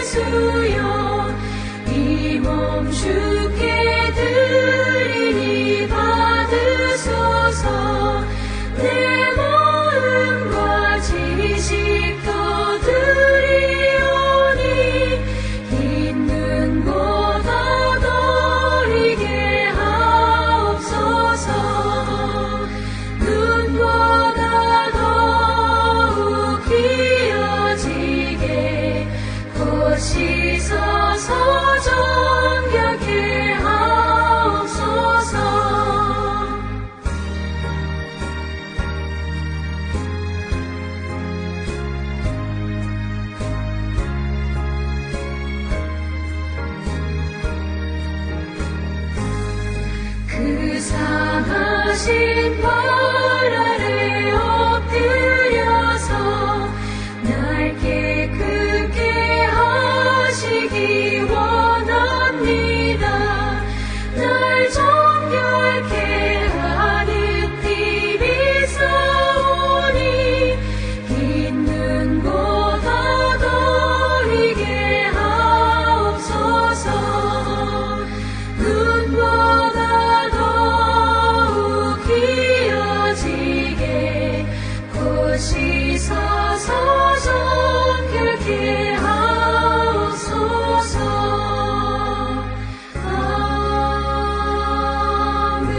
예수여 이 몸 주께 드리니 받으소서 내 마음과 지식도 드리오니 있는 곳 얻어리게 하옵소서 눈보다 더욱 귀어지게 씻어서 정결케 하옵소서 그 상하신 발 아래 엎드려서 날 깨끗게 하시기 원합니다. 날 정결케 하는 힘이 있사오니 있는 곳 얻어리게 하옵소서 눈보다 더욱 귀어지게 곧 씻어서 정결케 하옵소서 아멘.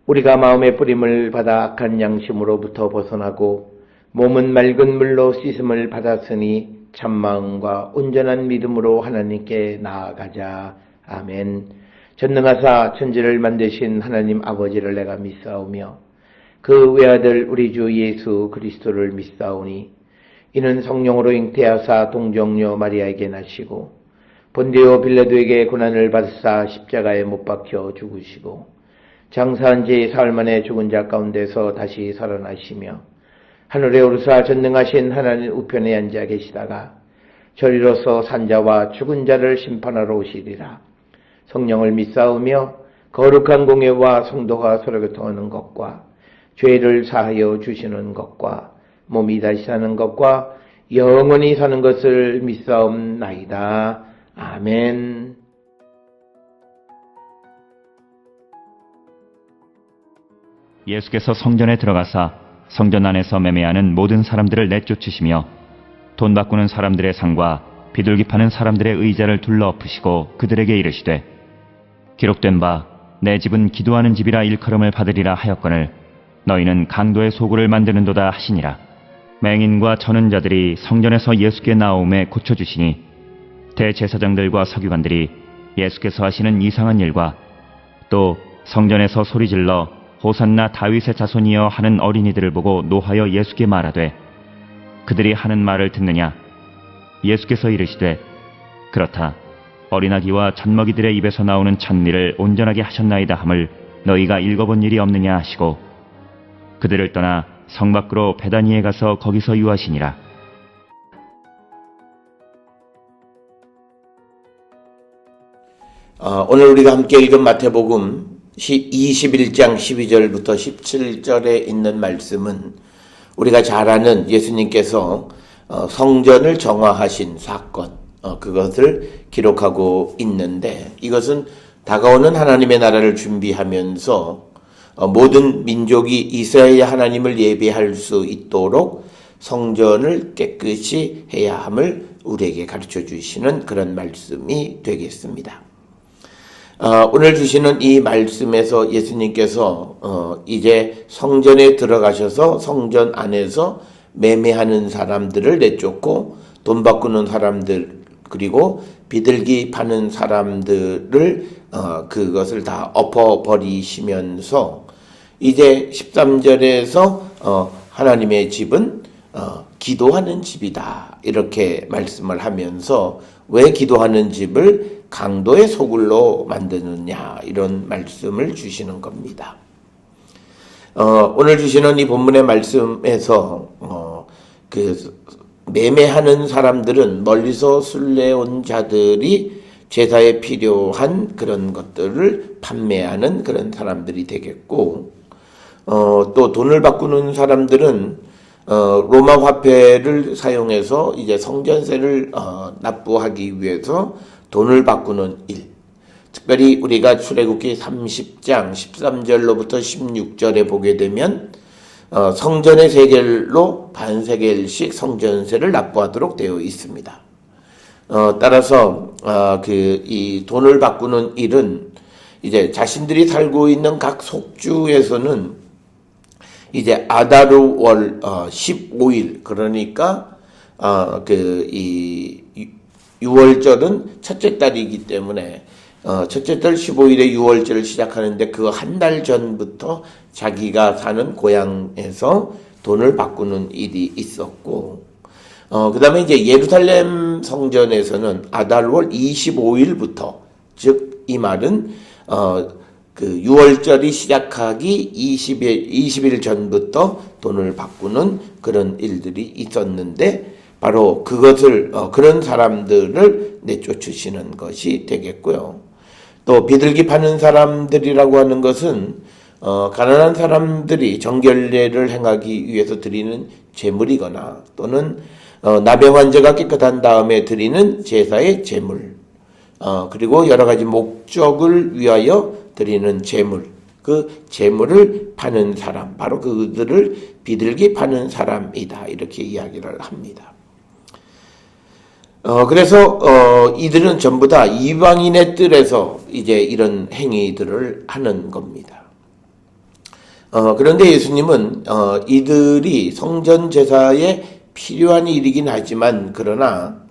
우리가 마음의 뿌림을 받아 악한 양심으로부터 벗어나고 몸은 맑은 물로 씻음을 받았으니 참마음과 온전한 믿음으로 하나님께 나아가자. 아멘. 전능하사 천지를 만드신 하나님 아버지를 내가 믿사오며 그 외아들 우리 주 예수 그리스도를 믿사오니 이는 성령으로 잉태하사 동정녀 마리아에게 나시고 본디오 빌라도에게 고난을 받으사 십자가에 못 박혀 죽으시고 장사한 지 사흘 만에 죽은 자 가운데서 다시 살아나시며 하늘에 오르사 전능하신 하나님 우편에 앉아 계시다가 저리로서 산자와 죽은 자를 심판하러 오시리라. 성령을 믿사오며 거룩한 공예와 성도가 서로 교통하는 것과 죄를 사하여 주시는 것과 몸이 다시 사는 것과 영원히 사는 것을 믿사옵나이다. 아멘. 예수께서 성전에 들어가사 성전 안에서 매매하는 모든 사람들을 내쫓으시며 돈 바꾸는 사람들의 상과 비둘기 파는 사람들의 의자를 둘러 엎으시고 그들에게 이르시되 기록된 바 내 집은 기도하는 집이라 일컬음을 받으리라 하였거늘 너희는 강도의 소굴을 만드는도다 하시니라. 맹인과 저는 자들이 성전에서 예수께 나오매 고쳐주시니 대제사장들과 서기관들이 예수께서 하시는 이상한 일과 또 성전에서 소리질러 호산나 다윗의 자손이여 하는 어린이들을 보고 노하여 예수께 말하되 그들이 하는 말을 듣느냐. 예수께서 이르시되 그렇다. 어린아기와 젖먹이들의 입에서 나오는 찬미를 온전하게 하셨나이다 함을 너희가 읽어본 일이 없느냐 하시고 그들을 떠나 성 밖으로 베다니에 가서 거기서 유하시니라. 오늘 우리가 함께 읽은 마태복음 21장 12절부터 17절에 있는 말씀은 우리가 잘 아는 예수님께서 성전을 정화하신 사건, 그것을 기록하고 있는데, 이것은 다가오는 하나님의 나라를 준비하면서 모든 민족이 이스라엘 하나님을 예배할 수 있도록 성전을 깨끗이 해야 함을 우리에게 가르쳐 주시는 그런 말씀이 되겠습니다. 오늘 주시는 이 말씀에서 예수님께서 이제 성전에 들어가셔서 성전 안에서 매매하는 사람들을 내쫓고 돈 바꾸는 사람들, 그리고 비둘기 파는 사람들을 그것을 다 엎어버리시면서 이제 13절에서 하나님의 집은 기도하는 집이다, 이렇게 말씀을 하면서 왜 기도하는 집을 강도의 소굴로 만드느냐, 이런 말씀을 주시는 겁니다. 오늘 주시는 이 본문의 말씀에서 그 매매하는 사람들은 멀리서 순례온 자들이 제사에 필요한 그런 것들을 판매하는 그런 사람들이 되겠고, 또 돈을 바꾸는 사람들은 로마 화폐를 사용해서 이제 성전세를 납부하기 위해서 돈을 바꾸는 일, 특별히 우리가 출애굽기 30장 13절로부터 16절에 보게 되면 성전의 세겔로 반세겔씩 성전세를 납부하도록 되어 있습니다. 따라서 이 돈을 바꾸는 일은 이제 자신들이 살고 있는 각 속주에서는 이제 아다르월 15일, 그러니까 이 6월절은 첫째 달이기 때문에 첫째 달 15일에 6월절을 시작하는데 그 한 달 전부터 자기가 사는 고향에서 돈을 바꾸는 일이 있었고, 그 다음에 이제 예루살렘 성전에서는 아달월 25일부터, 즉 이 말은 그 6월절이 시작하기 20일 전부터 돈을 바꾸는 그런 일들이 있었는데, 바로 그것을 그런 사람들을 내쫓으시는 것이 되겠고요. 또 비둘기 파는 사람들이라고 하는 것은 가난한 사람들이 정결례를 행하기 위해서 드리는 제물이거나 또는 나병 환자가 깨끗한 다음에 드리는 제사의 제물, 그리고 여러 가지 목적을 위하여 드리는 제물, 그 제물을 파는 사람, 바로 그들을 비둘기 파는 사람이다, 이렇게 이야기를 합니다. 그래서 이들은 전부 다 이방인의 뜰에서 이제 이런 행위들을 하는 겁니다. 그런데 예수님은 이들이 성전 제사에 필요한 일이긴 하지만, 그러나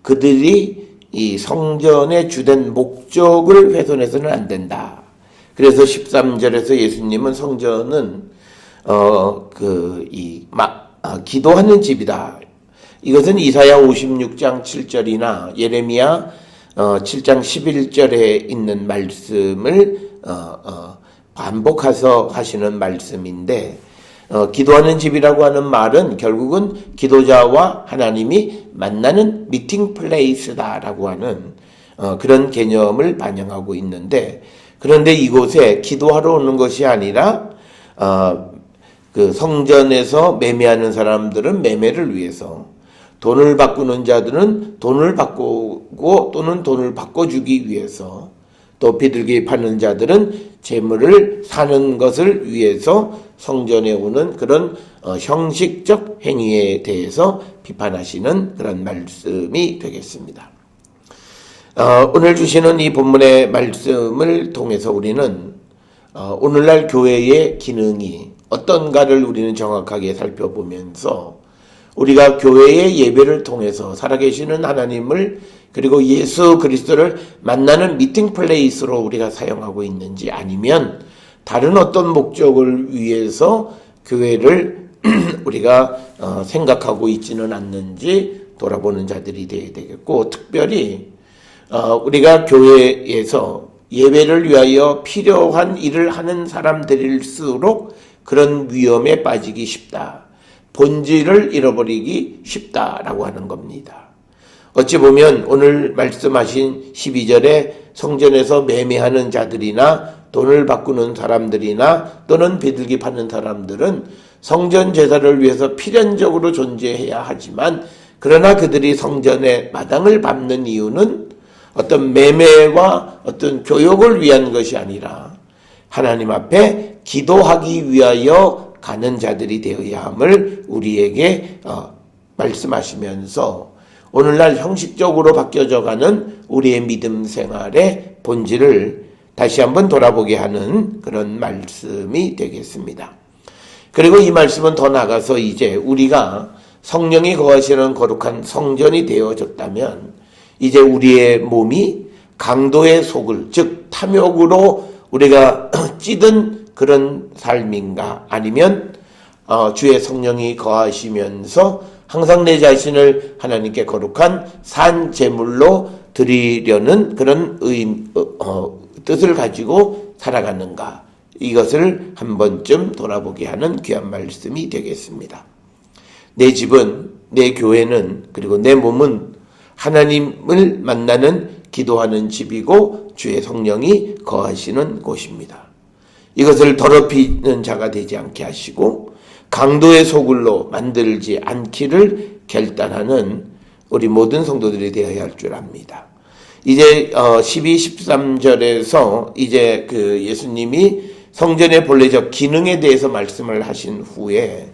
그들이 이 성전의 주된 목적을 훼손해서는 안 된다. 그래서 13절에서 예수님은 성전은 기도하는 집이다. 이것은 이사야 56장 7절이나 예레미야 7장 11절에 있는 말씀을 반복해서 하시는 말씀인데, 기도하는 집이라고 하는 말은 결국은 기도자와 하나님이 만나는 미팅 플레이스다라고 하는 그런 개념을 반영하고 있는데, 그런데 이곳에 기도하러 오는 것이 아니라 그 성전에서 매매하는 사람들은 매매를 위해서, 돈을 바꾸는 자들은 돈을 바꾸고 또는 돈을 바꿔주기 위해서, 또 비둘기 파는 자들은 재물을 사는 것을 위해서 성전에 오는 그런 형식적 행위에 대해서 비판하시는 그런 말씀이 되겠습니다. 오늘 주시는 이 본문의 말씀을 통해서 우리는 오늘날 교회의 기능이 어떤가를 우리는 정확하게 살펴보면서, 우리가 교회의 예배를 통해서 살아계시는 하나님을, 그리고 예수 그리스도를 만나는 미팅 플레이스로 우리가 사용하고 있는지, 아니면 다른 어떤 목적을 위해서 교회를 우리가 생각하고 있지는 않는지 돌아보는 자들이 되어야 되겠고, 특별히 우리가 교회에서 예배를 위하여 필요한 일을 하는 사람들일수록 그런 위험에 빠지기 쉽다, 본질을 잃어버리기 쉽다라고 하는 겁니다. 어찌 보면 오늘 말씀하신 12절에 성전에서 매매하는 자들이나 돈을 바꾸는 사람들이나 또는 비둘기 파는 사람들은 성전 제사를 위해서 필연적으로 존재해야 하지만, 그러나 그들이 성전의 마당을 밟는 이유는 어떤 매매와 어떤 교역을 위한 것이 아니라 하나님 앞에 기도하기 위하여 가는 자들이 되어야 함을 우리에게 말씀하시면서 오늘날 형식적으로 바뀌어져 가는 우리의 믿음 생활의 본질을 다시 한번 돌아보게 하는 그런 말씀이 되겠습니다. 그리고 이 말씀은 더 나아가서 이제 우리가 성령이 거하시는 거룩한 성전이 되어졌다면 이제 우리의 몸이 강도의 속을, 즉 탐욕으로 우리가 찌든 그런 삶인가, 아니면 주의 성령이 거하시면서 항상 내 자신을 하나님께 거룩한 산 제물로 드리려는 그런 뜻을 가지고 살아가는가, 이것을 한 번쯤 돌아보게 하는 귀한 말씀이 되겠습니다. 내 집은, 내 교회는, 그리고 내 몸은 하나님을 만나는 기도하는 집이고 주의 성령이 거하시는 곳입니다. 이것을 더럽히는 자가 되지 않게 하시고 강도의 소굴로 만들지 않기를 결단하는 우리 모든 성도들이 되어야 할 줄 압니다. 이제 12, 13절에서 이제 그 예수님이 성전의 본래적 기능에 대해서 말씀을 하신 후에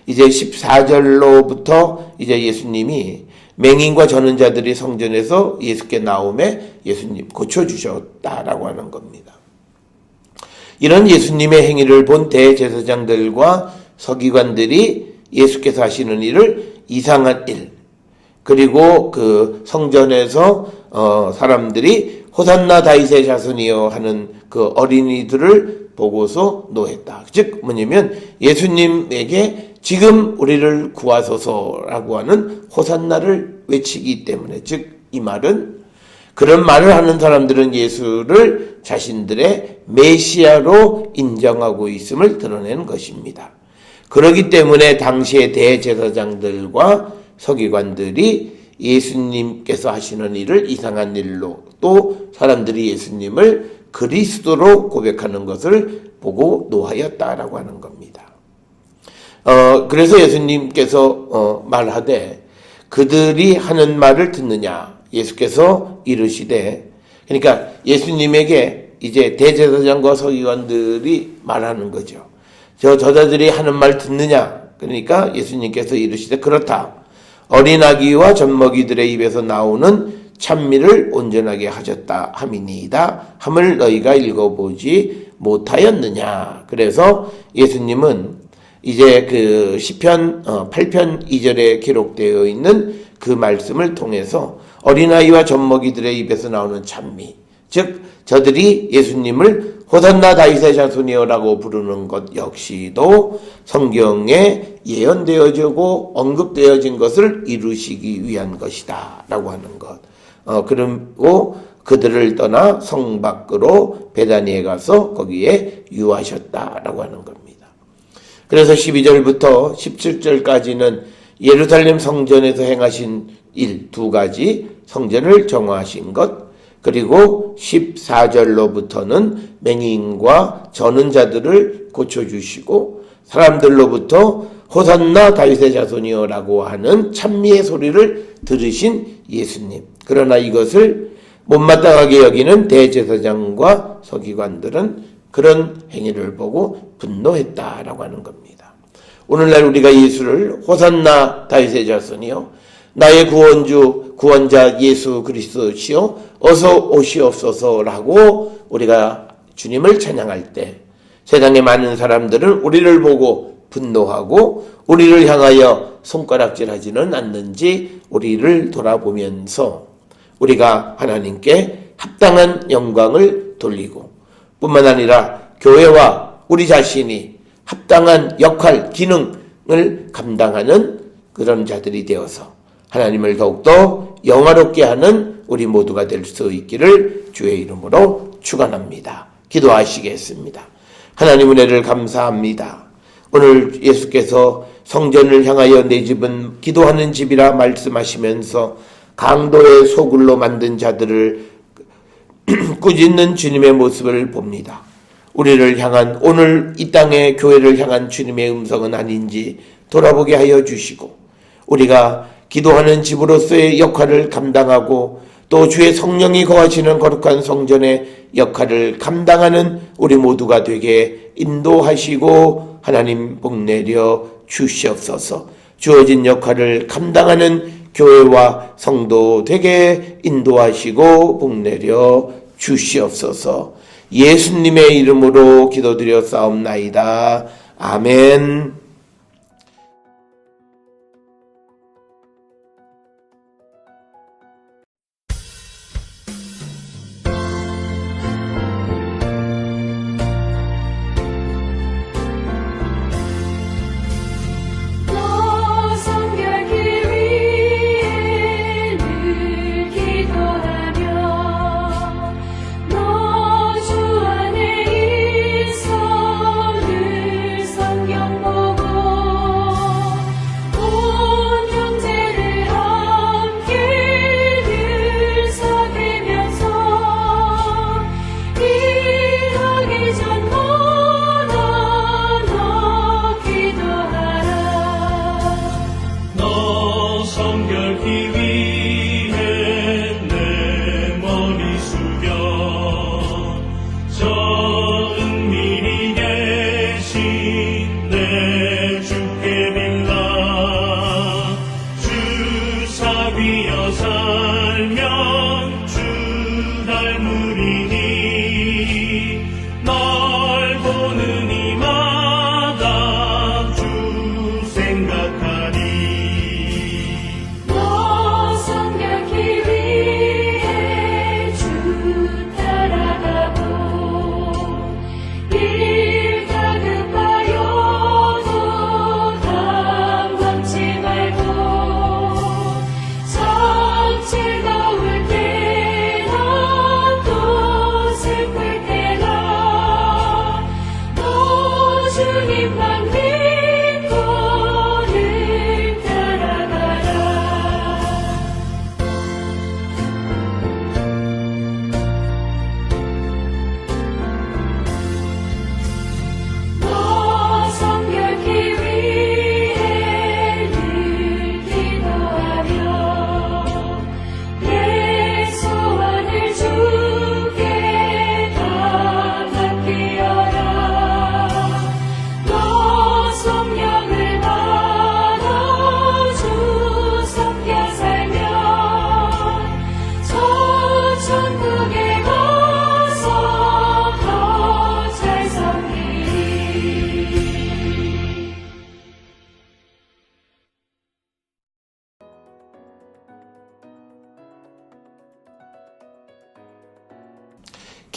이제 14절로부터 이제 예수님이 맹인과 저는 자들이 성전에서 예수께 나오매 예수님 고쳐주셨다라고 하는 겁니다. 이런 예수님의 행위를 본 대제사장들과 서기관들이 예수께서 하시는 일을 이상한 일, 그리고 그 성전에서 사람들이 호산나 다윗의 자손이여 하는 그 어린이들을 보고서 노했다. 즉 뭐냐면 예수님에게 지금 우리를 구하소서라고 하는 호산나를 외치기 때문에, 즉 이 말은 그런 말을 하는 사람들은 예수를 자신들의 메시아로 인정하고 있음을 드러내는 것입니다. 그렇기 때문에 당시의 대제사장들과 서기관들이 예수님께서 하시는 일을 이상한 일로, 또 사람들이 예수님을 그리스도로 고백하는 것을 보고 노하였다라고 하는 겁니다. 그래서 예수님께서 말하되 그들이 하는 말을 듣느냐, 예수께서 이르시되, 그러니까 예수님에게 이제 대제사장과 서기관들이 말하는 거죠. 저자들이 하는 말 듣느냐? 그러니까 예수님께서 이르시되 그렇다. 어린아기와 젖먹이들의 입에서 나오는 찬미를 온전하게 하셨다 함이니이다 함을 너희가 읽어보지 못하였느냐. 그래서 예수님은 이제 그 시편 8편 2절에 기록되어 있는 그 말씀을 통해서 어린아이와 젖먹이들의 입에서 나오는 찬미, 즉 저들이 예수님을 호산나 다윗의 자손이여라고 부르는 것 역시도 성경에 예언되어지고 언급되어진 것을 이루시기 위한 것이다 라고 하는 것. 그리고 그들을 떠나 성 밖으로 베다니에 가서 거기에 유하셨다라고 하는 겁니다. 그래서 12절부터 17절까지는 예루살렘 성전에서 행하신 일 두 가지, 성전을 정화하신 것, 그리고 14절로부터는 맹인과 저는 자들을 고쳐주시고 사람들로부터 호산나 다윗의 자손이여라고 하는 찬미의 소리를 들으신 예수님. 그러나 이것을 못마땅하게 여기는 대제사장과 서기관들은 그런 행위를 보고 분노했다라고 하는 겁니다. 오늘날 우리가 예수를 호산나 다윗의 자손이여, 나의 구원자 예수 그리스도시요 어서 오시옵소서라고 우리가 주님을 찬양할 때 세상의 많은 사람들은 우리를 보고 분노하고 우리를 향하여 손가락질하지는 않는지 우리를 돌아보면서 우리가 하나님께 합당한 영광을 돌리고, 뿐만 아니라 교회와 우리 자신이 합당한 역할, 기능을 감당하는 그런 자들이 되어서 하나님을 더욱더 영화롭게 하는 우리 모두가 될 수 있기를 주의 이름으로 축원합니다. 기도하시겠습니다. 하나님 은혜를 감사합니다. 오늘 예수께서 성전을 향하여 내 집은 기도하는 집이라 말씀하시면서 강도의 소굴로 만든 자들을 꾸짖는 주님의 모습을 봅니다. 우리를 향한, 오늘 이 땅의 교회를 향한 주님의 음성은 아닌지 돌아보게 하여 주시고, 우리가 기도하는 집으로서의 역할을 감당하고 또 주의 성령이 거하시는 거룩한 성전의 역할을 감당하는 우리 모두가 되게 인도하시고 하나님 복내려 주시옵소서. 주어진 역할을 감당하는 교회와 성도 되게 인도하시고 복내려 주시옵소서. 예수님의 이름으로 기도드려 싸움나이다. 아멘.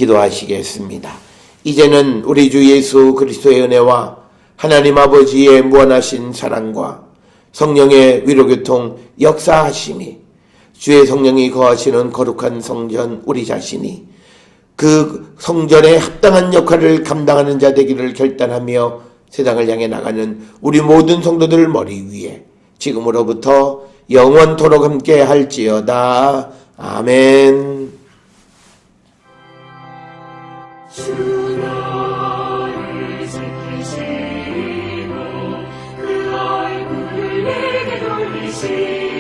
기도하시겠습니다. 이제는 우리 주 예수 그리스도의 은혜와 하나님 아버지의 무한하신 사랑과 성령의 위로교통 역사하심이 주의 성령이 거하시는 거룩한 성전 우리 자신이 그 성전에 합당한 역할을 감당하는 자 되기를 결단하며 세상을 향해 나가는 우리 모든 성도들 머리 위에 지금으로부터 영원토록 함께 할지어다. 아멘. 주 너를 지키시고 그 얼굴을 내게 돌리시고